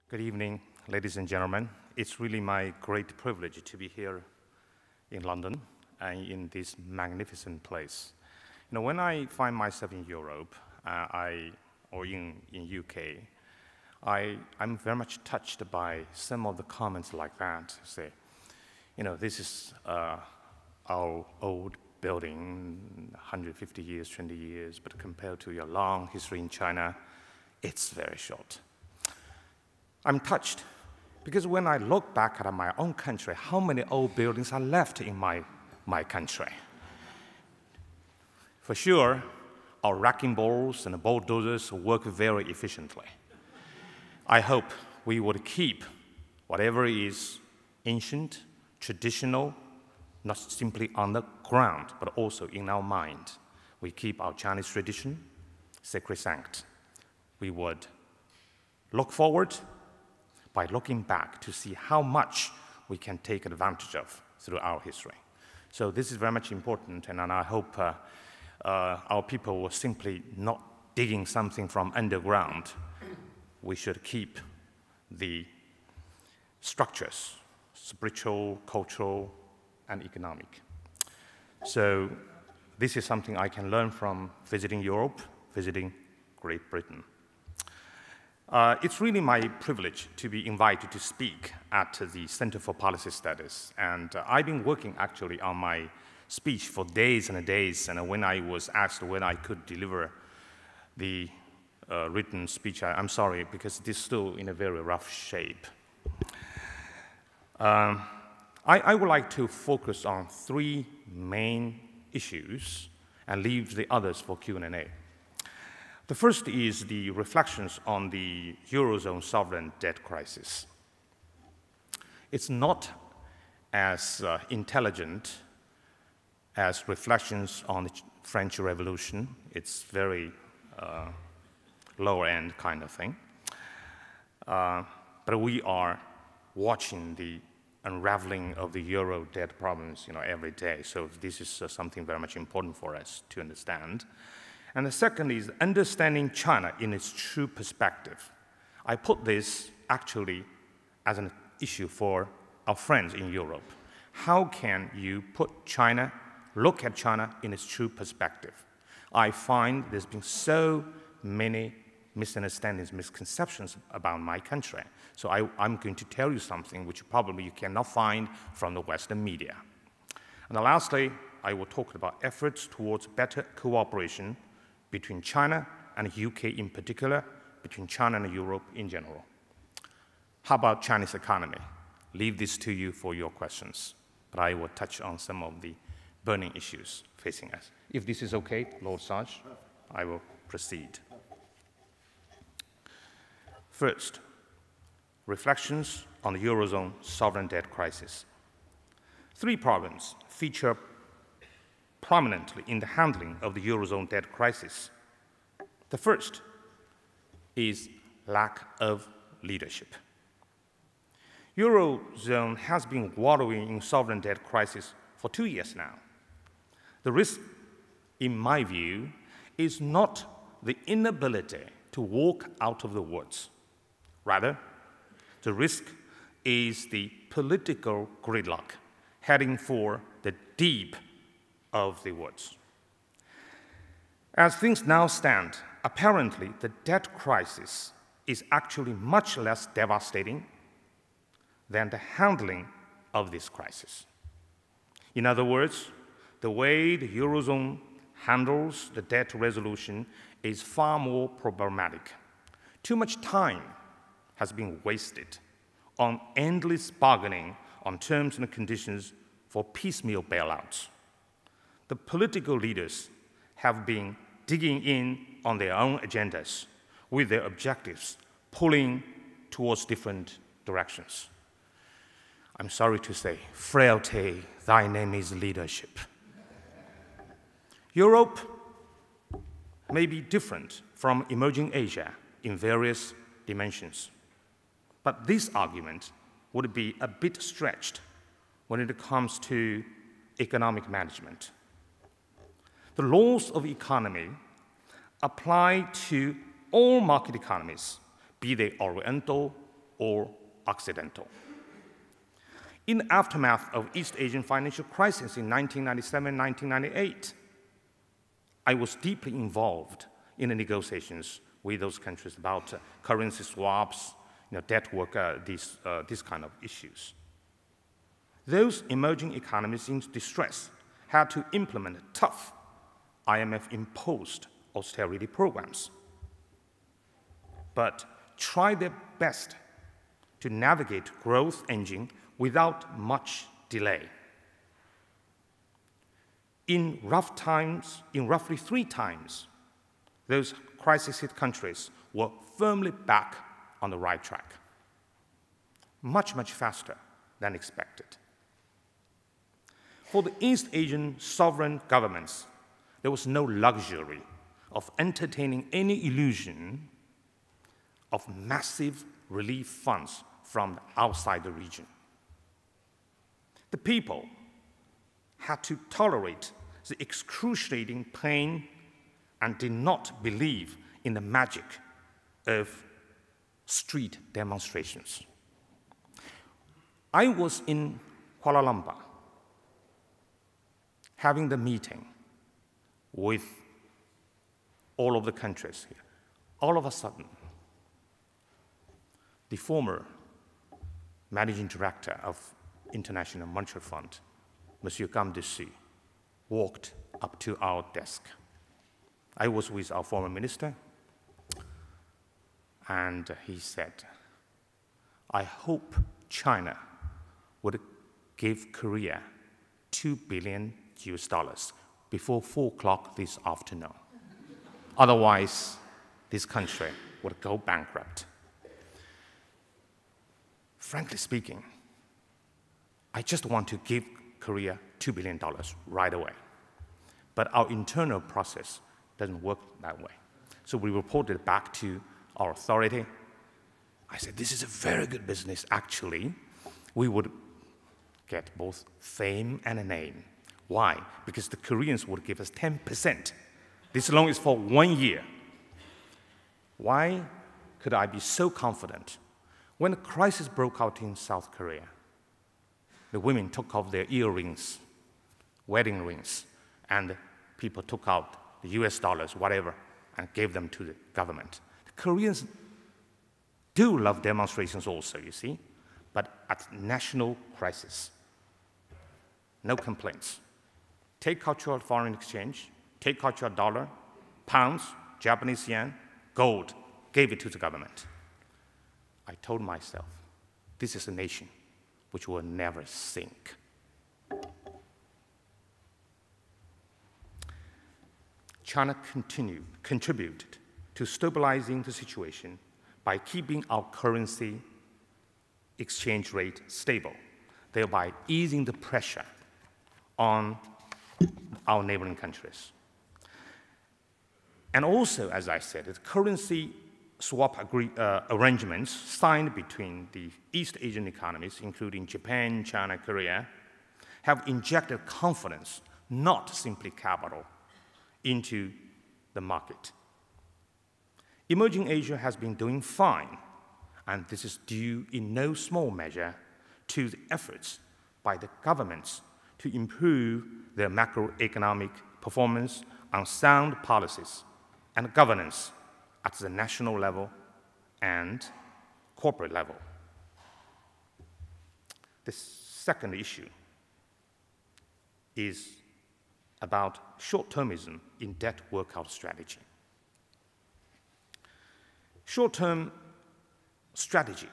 Good evening, ladies and gentlemen. It's really my great privilege to be here in London and in this magnificent place. You know, when I find myself in Europe or in UK, I'm very much touched by some of the comments like that. Say, you know, this is our old building, 150 years, 20 years, but compared to your long history in China, it's very short. I'm touched because when I look back at my own country, how many old buildings are left in my country? For sure, our wrecking balls and bulldozers work very efficiently. I hope we would keep whatever is ancient, traditional, not simply on the ground, but also in our mind. We keep our Chinese tradition sacrosanct. We would look forward by looking back to see how much we can take advantage of through our history. So this is very much important, and I hope our people will simply not digging something from underground. We should keep the structures, spiritual, cultural, and economic. So this is something I can learn from visiting Europe, visiting Great Britain. It's really my privilege to be invited to speak at the Center for Policy Studies. And I've been working actually on my speech for days and days. And when I was asked when I could deliver the written speech, I'm sorry, because it is still in a very rough shape. I would like to focus on three main issues and leave the others for Q&A. The first is the reflections on the Eurozone sovereign debt crisis. It's not as intelligent as reflections on the French Revolution. It's very lower-end kind of thing. But we are watching the unraveling of the Euro debt problems, every day. So this is something very much important for us to understand. And the second is understanding China in its true perspective. I put this actually as an issue for our friends in Europe. How can you look at China in its true perspective? I find there's been so many misunderstandings, misconceptions about my country. So I'm going to tell you something which probably you cannot find from the Western media. And lastly, I will talk about efforts towards better cooperation between China and the UK in particular, between China and Europe in general. How about Chinese economy? Leave this to you for your questions, but I will touch on some of the burning issues facing us. If this is okay, Lord Sarge, I will proceed. First, reflections on the Eurozone sovereign debt crisis. Three problems feature prominently in the handling of the Eurozone debt crisis. The first is lack of leadership. Eurozone has been wallowing in sovereign debt crisis for 2 years now. The risk, in my view, is not the inability to walk out of the woods. Rather, the risk is the political gridlock heading for the deep of the woods. As things now stand, apparently the debt crisis is actually much less devastating than the handling of this crisis. In other words, the way the Eurozone handles the debt resolution is far more problematic. Too much time has been wasted on endless bargaining on terms and conditions for piecemeal bailouts. The political leaders have been digging in on their own agendas with their objectives pulling towards different directions. I'm sorry to say, frailty, thy name is leadership. Europe may be different from emerging Asia in various dimensions, but this argument would be a bit stretched when it comes to economic management. The laws of economy apply to all market economies, be they Oriental or Occidental. In the aftermath of East Asian financial crisis in 1997-1998, I was deeply involved in the negotiations with those countries about currency swaps, debt work, these kind of issues. Those emerging economies in distress had to implement tough IMF-imposed austerity programs, but tried their best to navigate growth engine without much delay. In roughly 3 times, those crisis-hit countries were firmly back on the right track, much, much faster than expected. For the East Asian sovereign governments, there was no luxury of entertaining any illusion of massive relief funds from outside the region. The people had to tolerate the excruciating pain and did not believe in the magic of street demonstrations. I was in Kuala Lumpur having the meeting with all of the countries here. All of a sudden, the former managing director of International Monetary Fund, Monsieur Gam Dessus, walked up to our desk. I was with our former minister, and he said, I hope China would give Korea $2 billion before 4 o'clock this afternoon. Otherwise, this country would go bankrupt. Frankly speaking, I just want to give Korea $2 billion right away. But our internal process doesn't work that way. So we reported back to our authority. I said, this is a very good business, actually. We would get both fame and a name. Why? Because the Koreans would give us 10%. This loan is for 1 year. Why could I be so confident? When the crisis broke out in South Korea, the women took off their earrings, wedding rings, and people took out the US dollars, whatever, and gave them to the government. The Koreans do love demonstrations also, you see, but at national crisis, no complaints. Take out your foreign exchange, take out your dollar, pounds, Japanese yen, gold, gave it to the government. I told myself, this is a nation which will never sink. China contributed to stabilizing the situation by keeping our currency exchange rate stable, thereby easing the pressure on our neighboring countries. And also, as I said, the currency swap arrangements signed between the East Asian economies, including Japan, China, Korea, have injected confidence, not simply capital, into the market. Emerging Asia has been doing fine, and this is due in no small measure to the efforts by the governments to improve their macroeconomic performance on sound policies and governance at the national level and corporate level. The second issue is about short-termism in debt workout strategy. Short-term strategy,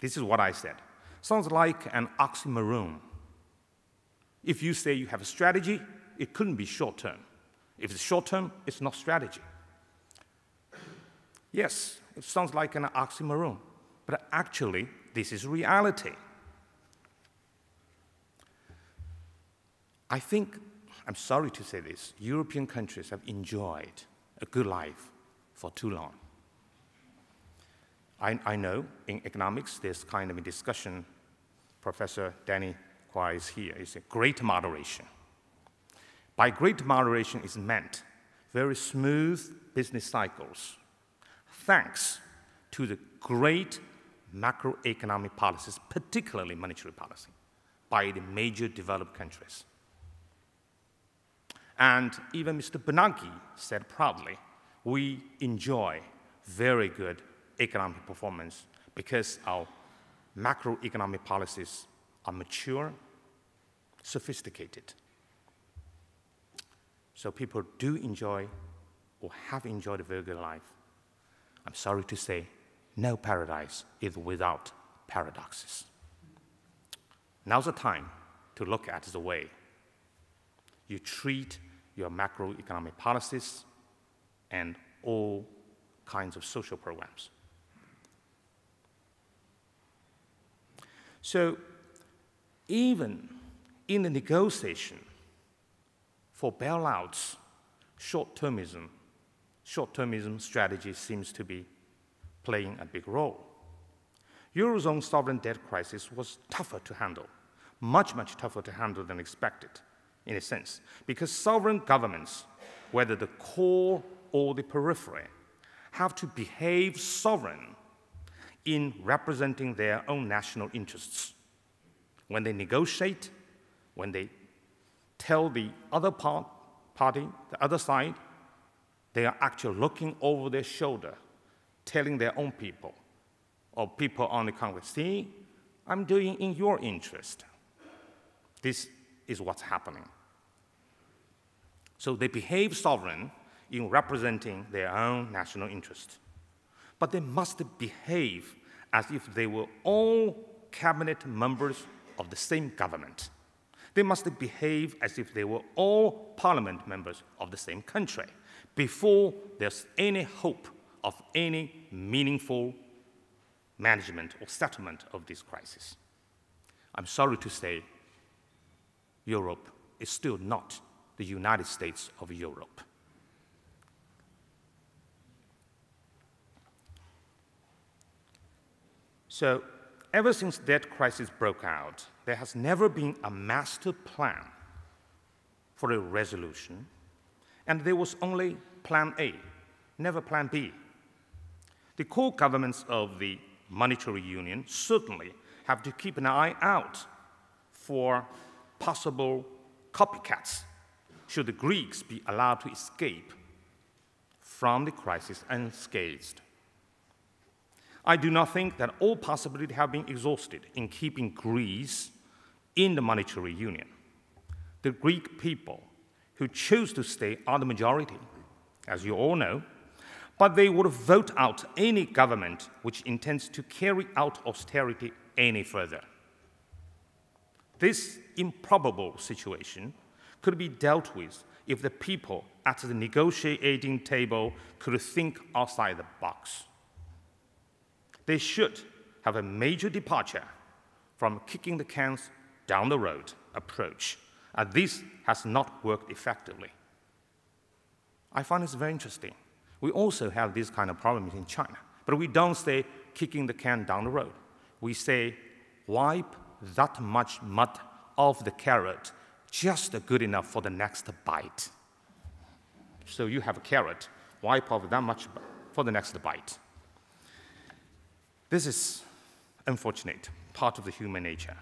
this is what I said, sounds like an oxymoron. If you say you have a strategy, it couldn't be short-term. If it's short-term, it's not strategy. Yes, it sounds like an oxymoron, but actually, this is reality. I think, I'm sorry to say this, European countries have enjoyed a good life for too long. I know in economics, there's kind of a discussion. Professor Danny Kwai is here. It's a great moderation. By great moderation is meant very smooth business cycles, thanks to the great macroeconomic policies, particularly monetary policy, by the major developed countries. And even Mr. Bernanke said proudly, we enjoy very good economic performance because our macroeconomic policies are mature, sophisticated. So people do enjoy or have enjoyed a very good life. I'm sorry to say, no paradise is without paradoxes. Now's the time to look at the way you treat your macroeconomic policies and all kinds of social programs. So even in the negotiation for bailouts, short-termism strategy seems to be playing a big role. Eurozone sovereign debt crisis was tougher to handle, much, much tougher to handle than expected, in a sense, because sovereign governments, whether the core or the periphery, have to behave sovereign in representing their own national interests. When they negotiate, when they tell the other party, the other side, they are actually looking over their shoulder, telling their own people, or people on the Congress, see, I'm doing in your interest. This is what's happening. So they behave sovereign in representing their own national interest. But they must behave as if they were all cabinet members of the same government. They must behave as if they were all parliament members of the same country before there's any hope of any meaningful management or settlement of this crisis. I'm sorry to say, Europe is still not the United States of Europe. So, ever since that crisis broke out, there has never been a master plan for a resolution, and there was only plan A, never plan B. The core governments of the monetary union certainly have to keep an eye out for possible copycats should the Greeks be allowed to escape from the crisis unscathed. I do not think that all possibilities have been exhausted in keeping Greece in the monetary union. The Greek people who chose to stay are the majority, as you all know, but they would vote out any government which intends to carry out austerity any further. This improbable situation could be dealt with if the people at the negotiating table could think outside the box. They should have a major departure from kicking the cans down the road approach, and this has not worked effectively. I find this very interesting. We also have these kind of problems in China, but we don't say kicking the can down the road. We say wipe that much mud off the carrot, just good enough for the next bite. So you have a carrot, wipe off that much for the next bite. This is unfortunate, part of the human nature.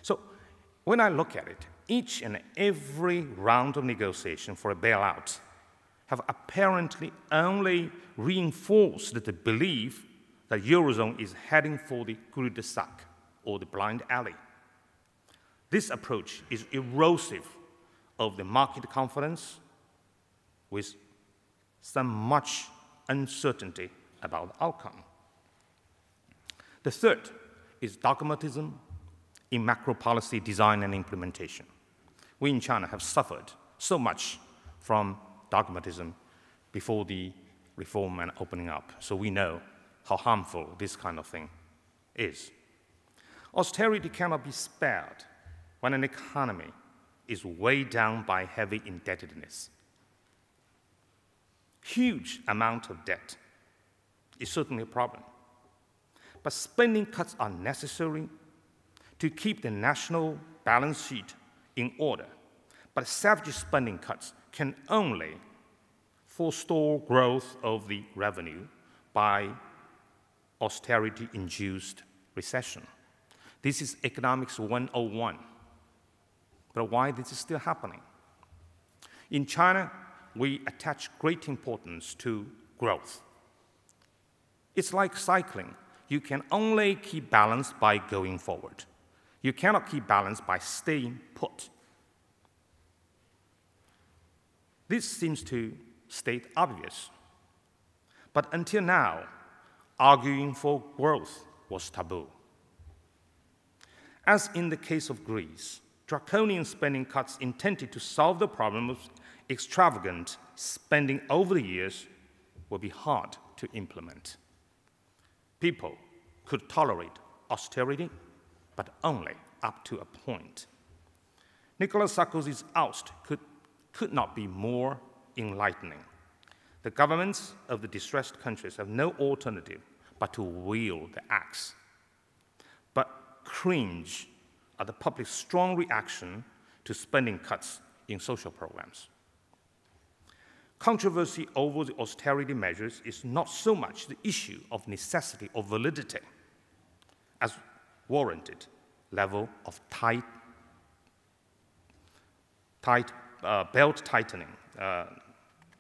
So when I look at it, each and every round of negotiation for a bailout have apparently only reinforced the belief that Eurozone is heading for the cul-de-sac, or the blind alley. This approach is erosive of the market confidence with some much uncertainty about the outcome. The third is dogmatism in macro policy design and implementation. We in China have suffered so much from dogmatism before the reform and opening up, so we know how harmful this kind of thing is. Austerity cannot be spared when an economy is weighed down by heavy indebtedness. Huge amount of debt is certainly a problem, but spending cuts are necessary to keep the national balance sheet in order. But savage spending cuts can only forestall growth of the revenue by austerity-induced recession. This is economics 101. But why this is still happening? In China, we attach great importance to growth. It's like cycling. You can only keep balance by going forward. You cannot keep balance by staying put. This seems to state obvious. But until now, arguing for growth was taboo. As in the case of Greece, draconian spending cuts intended to solve the problem of extravagant spending over the years will be hard to implement. People could tolerate austerity, but only up to a point. Nicolas Sarkozy's oust could not be more enlightening. The governments of the distressed countries have no alternative but to wield the axe. But cringe at the public's strong reaction to spending cuts in social programs. Controversy over the austerity measures is not so much the issue of necessity or validity as warranted level of belt tightening.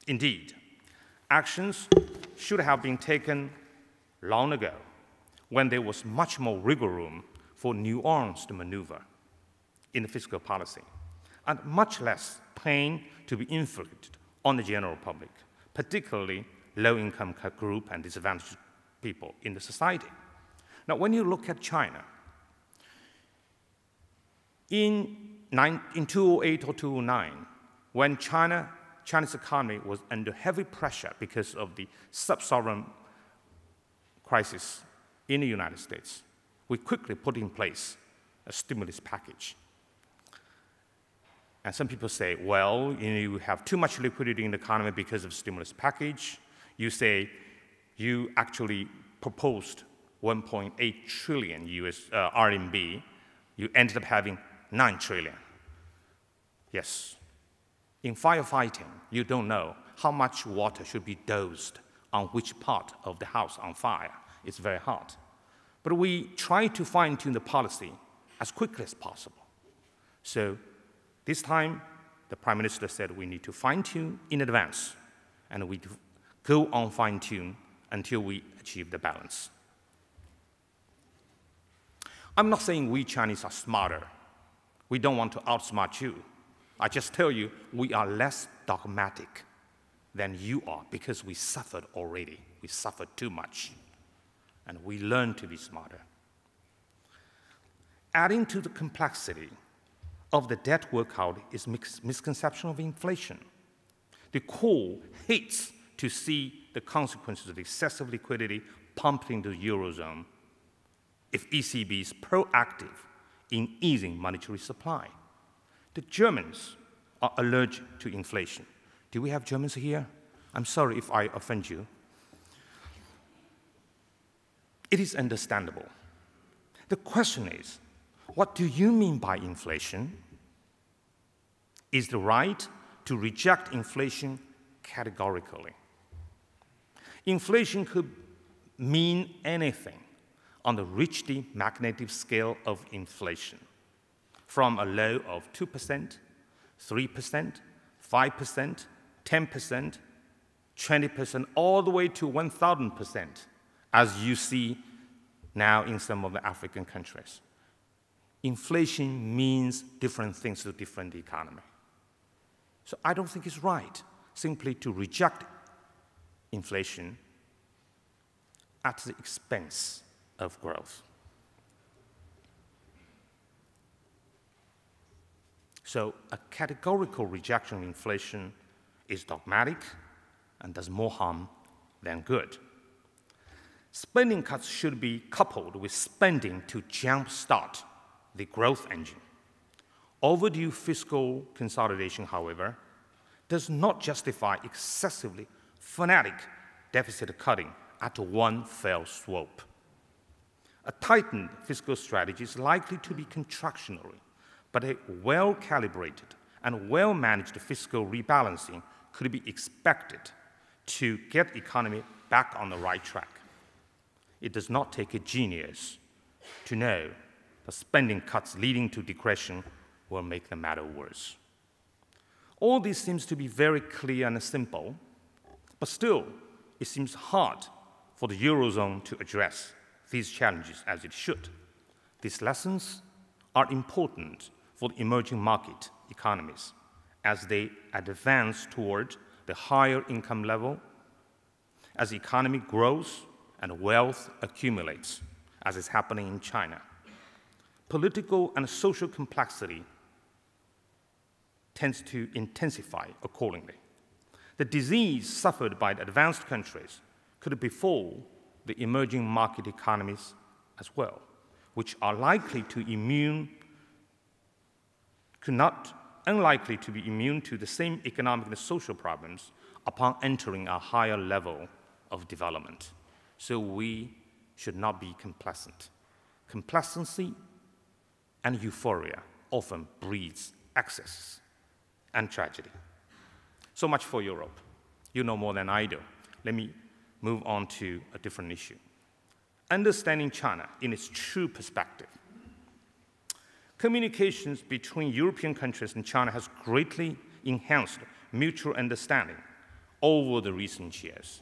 Indeed, actions should have been taken long ago when there was much more wiggle room for nuanced maneuver in the fiscal policy, and much less pain to be inflicted on the general public, particularly low-income group and disadvantaged people in the society. Now, when you look at China, in 2008 or 2009, when China's economy was under heavy pressure because of the sub-sovereign crisis in the United States, we quickly put in place a stimulus package. And some people say, well, you have too much liquidity in the economy because of stimulus package. You say you actually proposed 1.8 trillion RMB. You ended up having 9 trillion. Yes. In firefighting, you don't know how much water should be dosed on which part of the house on fire. It's very hard. But we try to fine-tune the policy as quickly as possible. So this time, the Prime Minister said we need to fine-tune in advance, and we go on fine-tune until we achieve the balance. I'm not saying we Chinese are smarter. We don't want to outsmart you. I just tell you, we are less dogmatic than you are because we suffered already. We suffered too much, and we learned to be smarter. Adding to the complexity of the debt workout is misconception of inflation. The core hates to see the consequences of excessive liquidity pumped into the Eurozone if ECB is proactive in easing monetary supply. The Germans are allergic to inflation. Do we have Germans here? I'm sorry if I offend you. It is understandable. The question is, what do you mean by inflation? Is the right to reject inflation categorically? Inflation could mean anything on the richly magnetic scale of inflation, from a low of 2%, 3%, 5%, 10%, 20%, all the way to 1,000%, as you see now in some of the African countries. Inflation means different things to different economies. So I don't think it's right simply to reject inflation at the expense of growth. So a categorical rejection of inflation is dogmatic and does more harm than good. Spending cuts should be coupled with spending to jumpstart the growth engine. Overdue fiscal consolidation, however, does not justify excessively fanatic deficit cutting at one fell swoop. A tightened fiscal strategy is likely to be contractionary, but a well-calibrated and well-managed fiscal rebalancing could be expected to get the economy back on the right track. It does not take a genius to know that spending cuts leading to depression will make the matter worse. All this seems to be very clear and simple, but still, it seems hard for the Eurozone to address these challenges as it should. These lessons are important for the emerging market economies as they advance toward the higher income level, as the economy grows and wealth accumulates, as is happening in China. Political and social complexity tends to intensify accordingly. The disease suffered by the advanced countries could befall the emerging market economies as well, which are unlikely to be immune to the same economic and social problems upon entering a higher level of development. So we should not be complacent. Complacency and euphoria often breeds excesses and tragedy. So much for Europe. You know more than I do. Let me move on to a different issue. Understanding China in its true perspective. Communications between European countries and China has greatly enhanced mutual understanding over the recent years.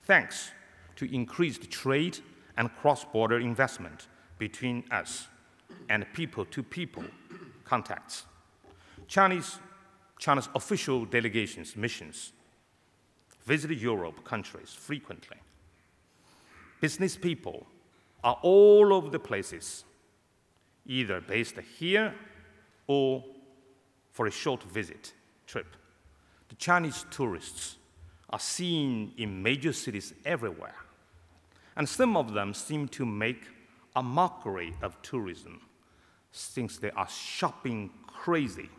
Thanks to increased trade and cross-border investment between us and people-to-people contacts. China's official delegations, missions, visit Europe countries frequently. Business people are all over the places, either based here or for a short visit trip. The Chinese tourists are seen in major cities everywhere, and some of them seem to make a mockery of tourism, since they are shopping crazy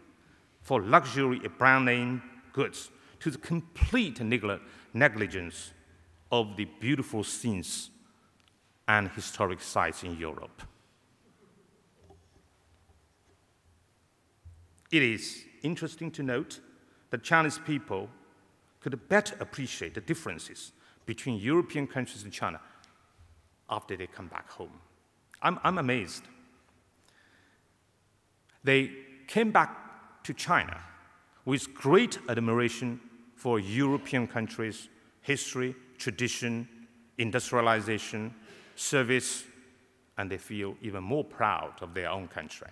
for luxury brand-name goods to the complete negligence of the beautiful scenes and historic sites in Europe. It is interesting to note that Chinese people could better appreciate the differences between European countries and China after they come back home. I'm amazed. They came back to China with great admiration for European countries' history, tradition, industrialization, service, and they feel even more proud of their own country.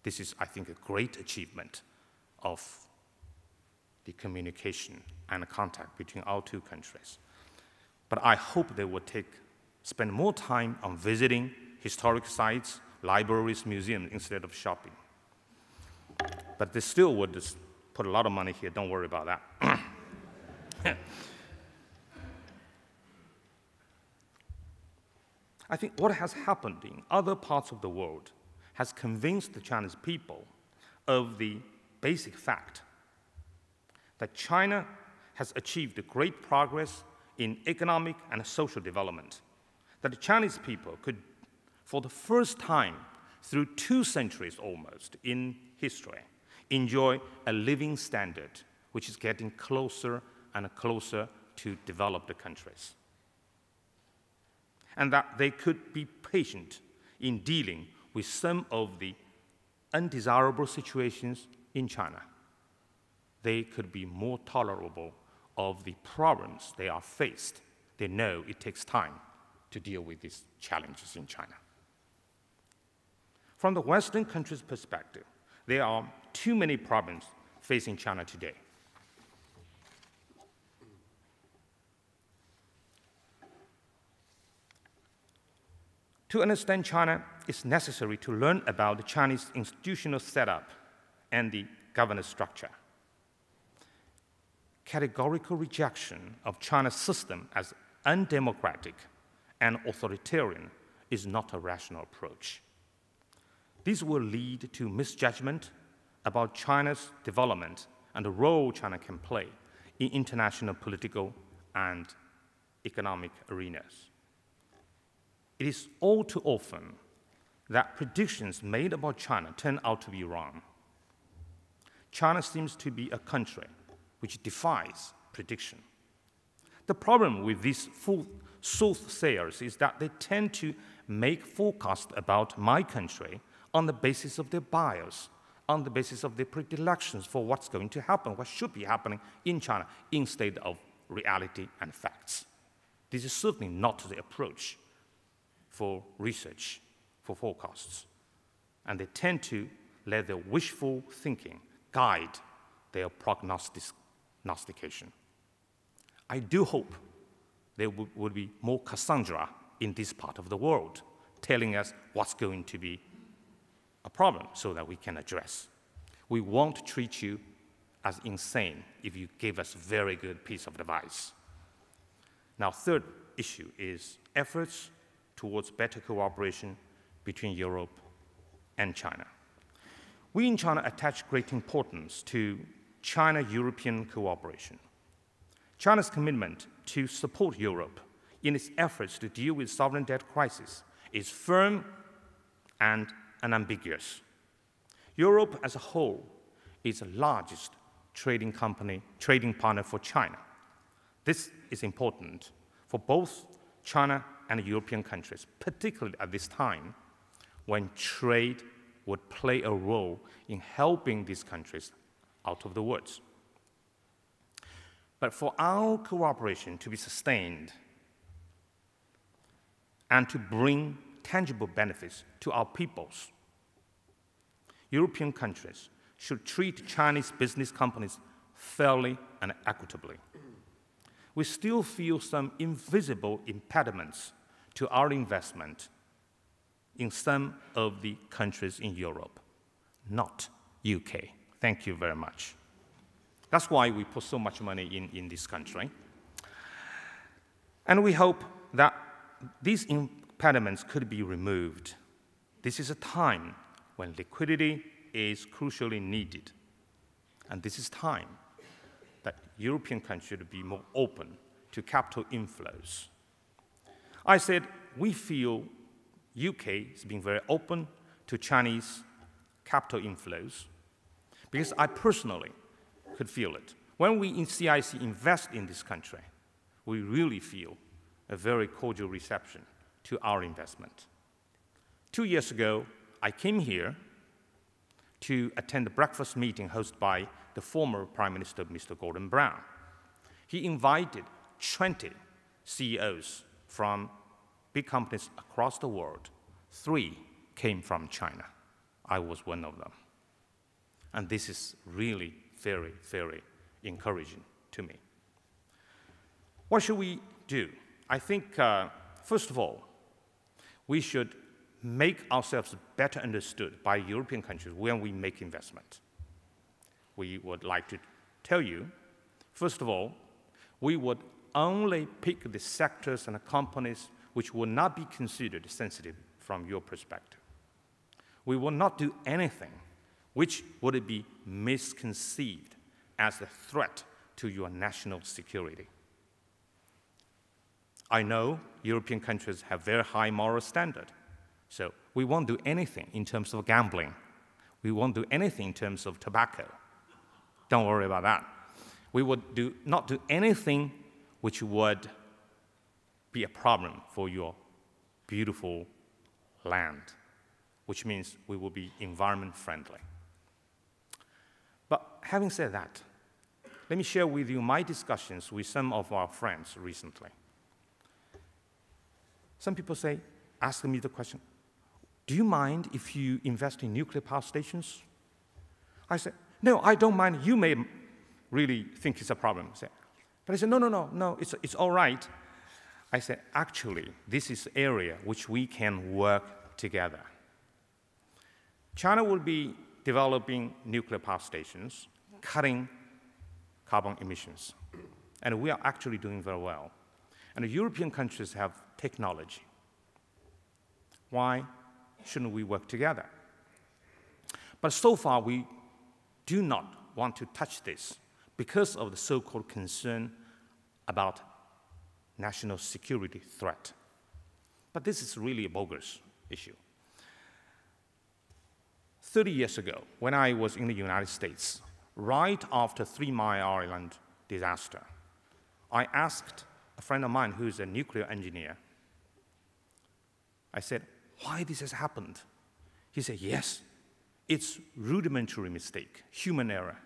This is, I think, a great achievement of the communication and contact between our two countries. But I hope they will spend more time on visiting historic sites, libraries, museums, instead of shopping. But they still would just put a lot of money here, don't worry about that. I think what has happened in other parts of the world has convinced the Chinese people of the basic fact that China has achieved great progress in economic and social development, that the Chinese people could, for the first time through 2 centuries almost in history, enjoy a living standard which is getting closer and closer to developed countries. And that they could be patient in dealing with some of the undesirable situations in China. They could be more tolerable of the problems they are faced. They know it takes time to deal with these challenges in China. From the Western countries' perspective, there are too many problems facing China today. To understand China, it's necessary to learn about the Chinese institutional setup and the governance structure. Categorical rejection of China's system as undemocratic and authoritarian is not a rational approach. This will lead to misjudgment about China's development and the role China can play in international political and economic arenas. It is all too often that predictions made about China turn out to be wrong. China seems to be a country which defies prediction. The problem with this soothsayers is that they tend to make forecasts about my country on the basis of their bias, on the basis of their predilections for what's going to happen, what should be happening in China, instead of reality and facts. This is certainly not the approach for research, for forecasts. And they tend to let their wishful thinking guide their prognostication. I do hope there would be more Cassandra in this part of the world, telling us what's going to be a problem so that we can address. We won't treat you as insane if you give us a very good piece of advice. Now, third issue is efforts towards better cooperation between Europe and China. We in China attach great importance to China-European cooperation. China's commitment to support Europe in its efforts to deal with sovereign debt crisis is firm and unambiguous. Europe as a whole is the largest trading partner for China. This is important for both China and European countries, particularly at this time when trade would play a role in helping these countries out of the woods. But for our cooperation to be sustained and to bring tangible benefits to our peoples, European countries should treat Chinese business companies fairly and equitably. We still feel some invisible impediments to our investment in some of the countries in Europe, not UK. Thank you very much. That's why we put so much money in this country. And we hope that these impediments could be removed. This is a time when liquidity is crucially needed. And this is time that European countries should be more open to capital inflows. I said we feel UK is being very open to Chinese capital inflows because I personally could feel it. When we in CIC invest in this country, we really feel a very cordial reception to our investment. 2 years ago, I came here to attend a breakfast meeting hosted by the former Prime Minister, Mr. Gordon Brown. He invited 20 CEOs from big companies across the world. 3 came from China. I was one of them. And this is really very, very encouraging to me. What should we do? I think, first of all, we should make ourselves better understood by European countries when we make investment. We would like to tell you, first of all, we would only pick the sectors and the companies which will not be considered sensitive from your perspective. We will not do anything which would be misconceived as a threat to your national security. I know European countries have very high moral standard, so we won't do anything in terms of gambling. We won't do anything in terms of tobacco. Don't worry about that. We would not do anything which would be a problem for your beautiful land, which means we will be environment friendly. But having said that, let me share with you my discussions with some of our friends recently. Some people ask me the question, do you mind if you invest in nuclear power stations? I said, no, I don't mind. You may really think it's a problem. But I said, no, it's all right. I said, actually, this is an area which we can work together. China will be developing nuclear power stations, cutting carbon emissions. And we are actually doing very well. And the European countries have technology. Why shouldn't we work together? But so far, we do not want to touch this because of the so-called concern about national security threat. But this is really a bogus issue. 30 years ago, when I was in the United States, right after 3 Mile Island disaster, I asked a a friend of mine who's a nuclear engineer. I said, why this has happened? He said, yes, it's rudimentary mistake, human error.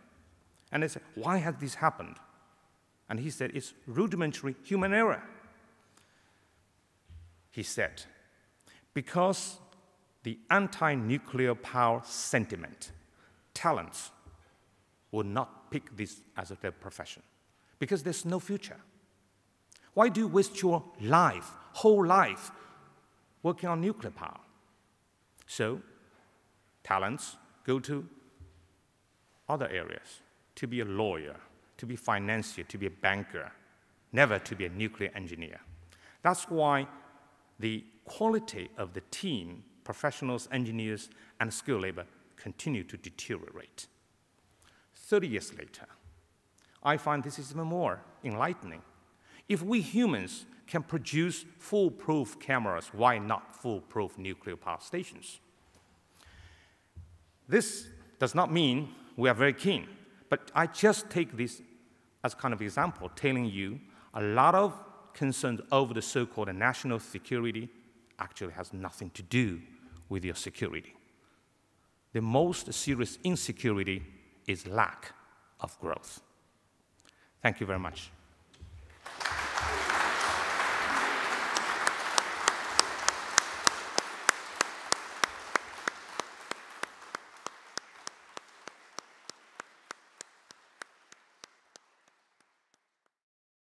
And I said, why has this happened? And he said, it's rudimentary human error. He said, because the anti-nuclear power sentiment, talents, would not pick this as their profession, because there's no future. Why do you waste your life, whole life, working on nuclear power? So, talents go to other areas, to be a lawyer, to be a financier, to be a banker, never to be a nuclear engineer. That's why the quality of the team, professionals, engineers, and skilled labor continue to deteriorate. 30 years later, I find this is even more enlightening. If we humans can produce foolproof cameras, why not foolproof nuclear power stations? This does not mean we are very keen, but I just take this as kind of example, telling you a lot of concerns over the so-called national security actually has nothing to do with your security. The most serious insecurity is lack of growth. Thank you very much.